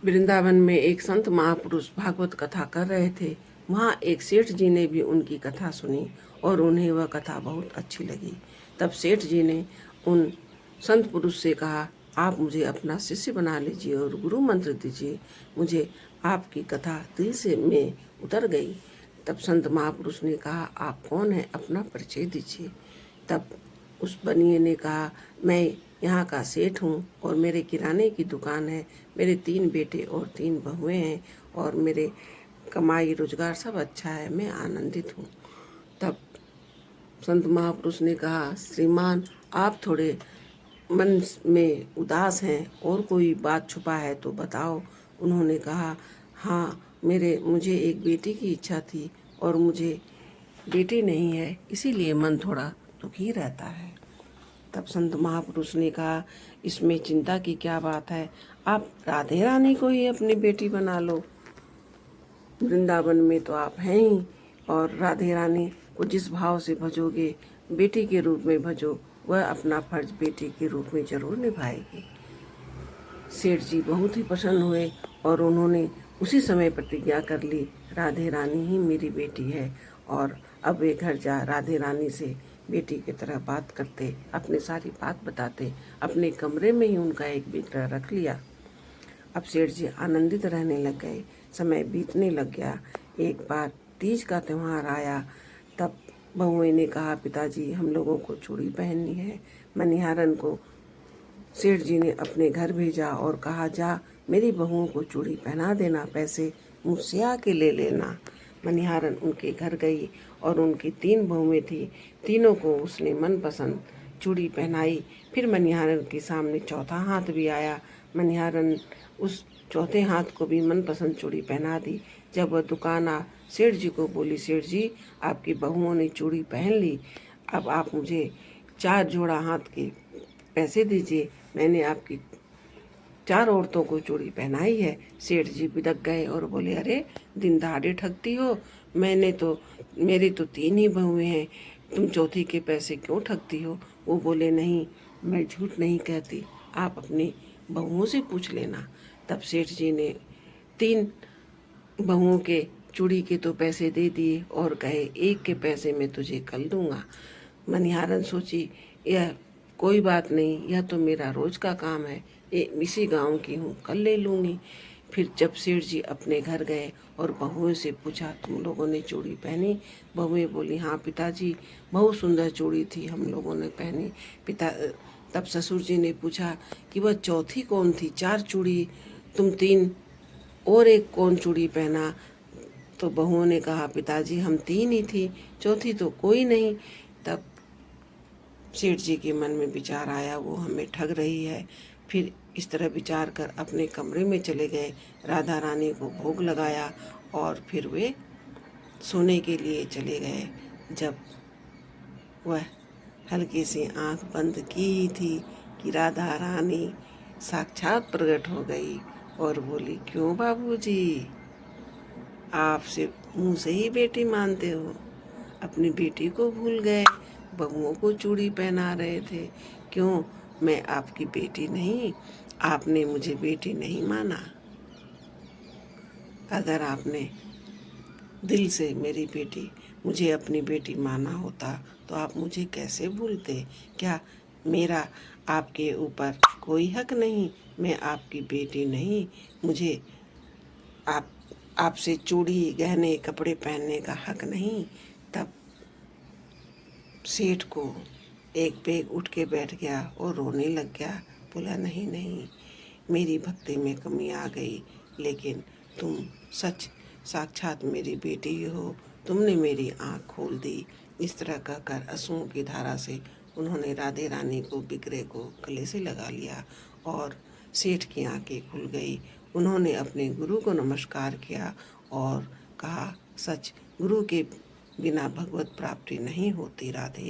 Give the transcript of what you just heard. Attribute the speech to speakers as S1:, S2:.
S1: वृंदावन में एक संत महापुरुष भागवत कथा कर रहे थे। वहाँ एक सेठ जी ने भी उनकी कथा सुनी और उन्हें वह कथा बहुत अच्छी लगी। तब सेठ जी ने उन संत पुरुष से कहा, आप मुझे अपना शिष्य बना लीजिए और गुरु मंत्र दीजिए। मुझे आपकी कथा दिल से में उतर गई। तब संत महापुरुष ने कहा, आप कौन हैं, अपना परिचय दीजिए। तब उस बनिए ने कहा, मैं यहाँ का सेठ हूँ और मेरे किराने की दुकान है। मेरे 3 बेटे और 3 बहुएं हैं और मेरे कमाई रोजगार सब अच्छा है, मैं आनंदित हूँ। तब संत महापुरुष ने कहा, श्रीमान आप थोड़े मन में उदास हैं और कोई बात छुपा है तो बताओ। उन्होंने कहा, हाँ मुझे एक बेटी की इच्छा थी और मुझे बेटी नहीं है, इसीलिए मन थोड़ा दुखी रहता है। तब संत महापुरुष ने कहा, इसमें चिंता की क्या बात है, आप राधे रानी को ही अपनी बेटी बना लो। वृंदावन में तो आप हैं ही और राधे रानी को जिस भाव से भजोगे, बेटी के रूप में भजो, वह अपना फर्ज बेटी के रूप में जरूर निभाएगी। सेठ जी बहुत ही प्रसन्न हुए और उन्होंने उसी समय प्रतिज्ञा कर ली, राधे रानी ही मेरी बेटी है। और अब वे घर जा राधे रानी से बेटी की तरह बात करते, अपनी सारी बात बताते। अपने कमरे में ही उनका एक विग्रह रख लिया। अब सेठ जी आनंदित रहने लग गए। समय बीतने लग गया। एक बार तीज का त्योहार आया। तब बहुएं ने कहा, पिताजी हम लोगों को चूड़ी पहननी है। मनिहारन को सेठ जी ने अपने घर भेजा और कहा, जा मेरी बहुओं को चूड़ी पहना देना, पैसे मुझसे आके ले लेना। मनिहारन उनके घर गई और उनकी 3 बहुएं थी। तीनों को उसने मनपसंद चूड़ी पहनाई। फिर मनिहारन के सामने चौथा हाथ भी आया। मनिहारन उस चौथे हाथ को भी मनपसंद चूड़ी पहना दी। जब वह दुकान सेठ जी को बोली, सेठ जी आपकी बहुओं ने चूड़ी पहन ली, अब आप मुझे 4 जोड़ा हाथ के पैसे दीजिए, मैंने आपकी 4 औरतों को चूड़ी पहनाई है। सेठ जी बिदक गए और बोले, अरे दिन दहाड़े ठगती हो, मेरी तो 3 ही बहुएं हैं, तुम चौथी के पैसे क्यों ठगती हो। वो बोले, नहीं मैं झूठ नहीं कहती, आप अपनी बहुओं से पूछ लेना। तब सेठ जी ने 3 बहुओं के चूड़ी के तो पैसे दे दिए और कहे, एक के पैसे मैं तुझे कल दूंगा। मनिहारन सोची, यह कोई बात नहीं, यह तो मेरा रोज का काम है, इसी गांव की हूँ, कल ले लूँगी। फिर जब सेठ जी अपने घर गए और बहुओं से पूछा, तुम लोगों ने चूड़ी पहनी। बहुएं बोली, हाँ पिताजी बहुत सुंदर चूड़ी थी, हम लोगों ने पहनी। तब ससुर जी ने पूछा कि वह चौथी कौन थी, 4 चूड़ी तुम 3 और एक कौन चूड़ी पहना। तो बहुओं ने कहा, पिताजी हम 3 ही थी, चौथी तो कोई नहीं। तब सेठ जी के मन में विचार आया, वो हमें ठग रही है। फिर इस तरह विचार कर अपने कमरे में चले गए, राधा रानी को भोग लगाया और फिर वे सोने के लिए चले गए। जब वह हल्की सी आंख बंद की थी कि राधा रानी साक्षात प्रकट हो गई और बोली, क्यों बाबूजी, आप सिर्फ मुँह से ही बेटी मानते हो, अपनी बेटी को भूल गए, बहुओं को चूड़ी पहना रहे थे। क्यों, मैं आपकी बेटी नहीं, आपने मुझे बेटी नहीं माना। अगर आपने दिल से मुझे अपनी बेटी माना होता तो आप मुझे कैसे भूलते। क्या मेरा आपके ऊपर कोई हक नहीं, मैं आपकी बेटी नहीं, मुझे आपसे चूड़ी गहने कपड़े पहनने का हक नहीं। तब सेठ को एक बेग उठ के बैठ गया और रोने लग गया। बोला, नहीं नहीं, मेरी भक्ति में कमी आ गई, लेकिन तुम सच साक्षात मेरी बेटी हो, तुमने मेरी आँख खोल दी। इस तरह कहकर आंसुओं की धारा से उन्होंने राधे रानी को विग्रह को गले से लगा लिया और सेठ की आंखें खुल गई। उन्होंने अपने गुरु को नमस्कार किया और कहा, सच गुरु के बिना भगवत प्राप्ति नहीं होती। राधे।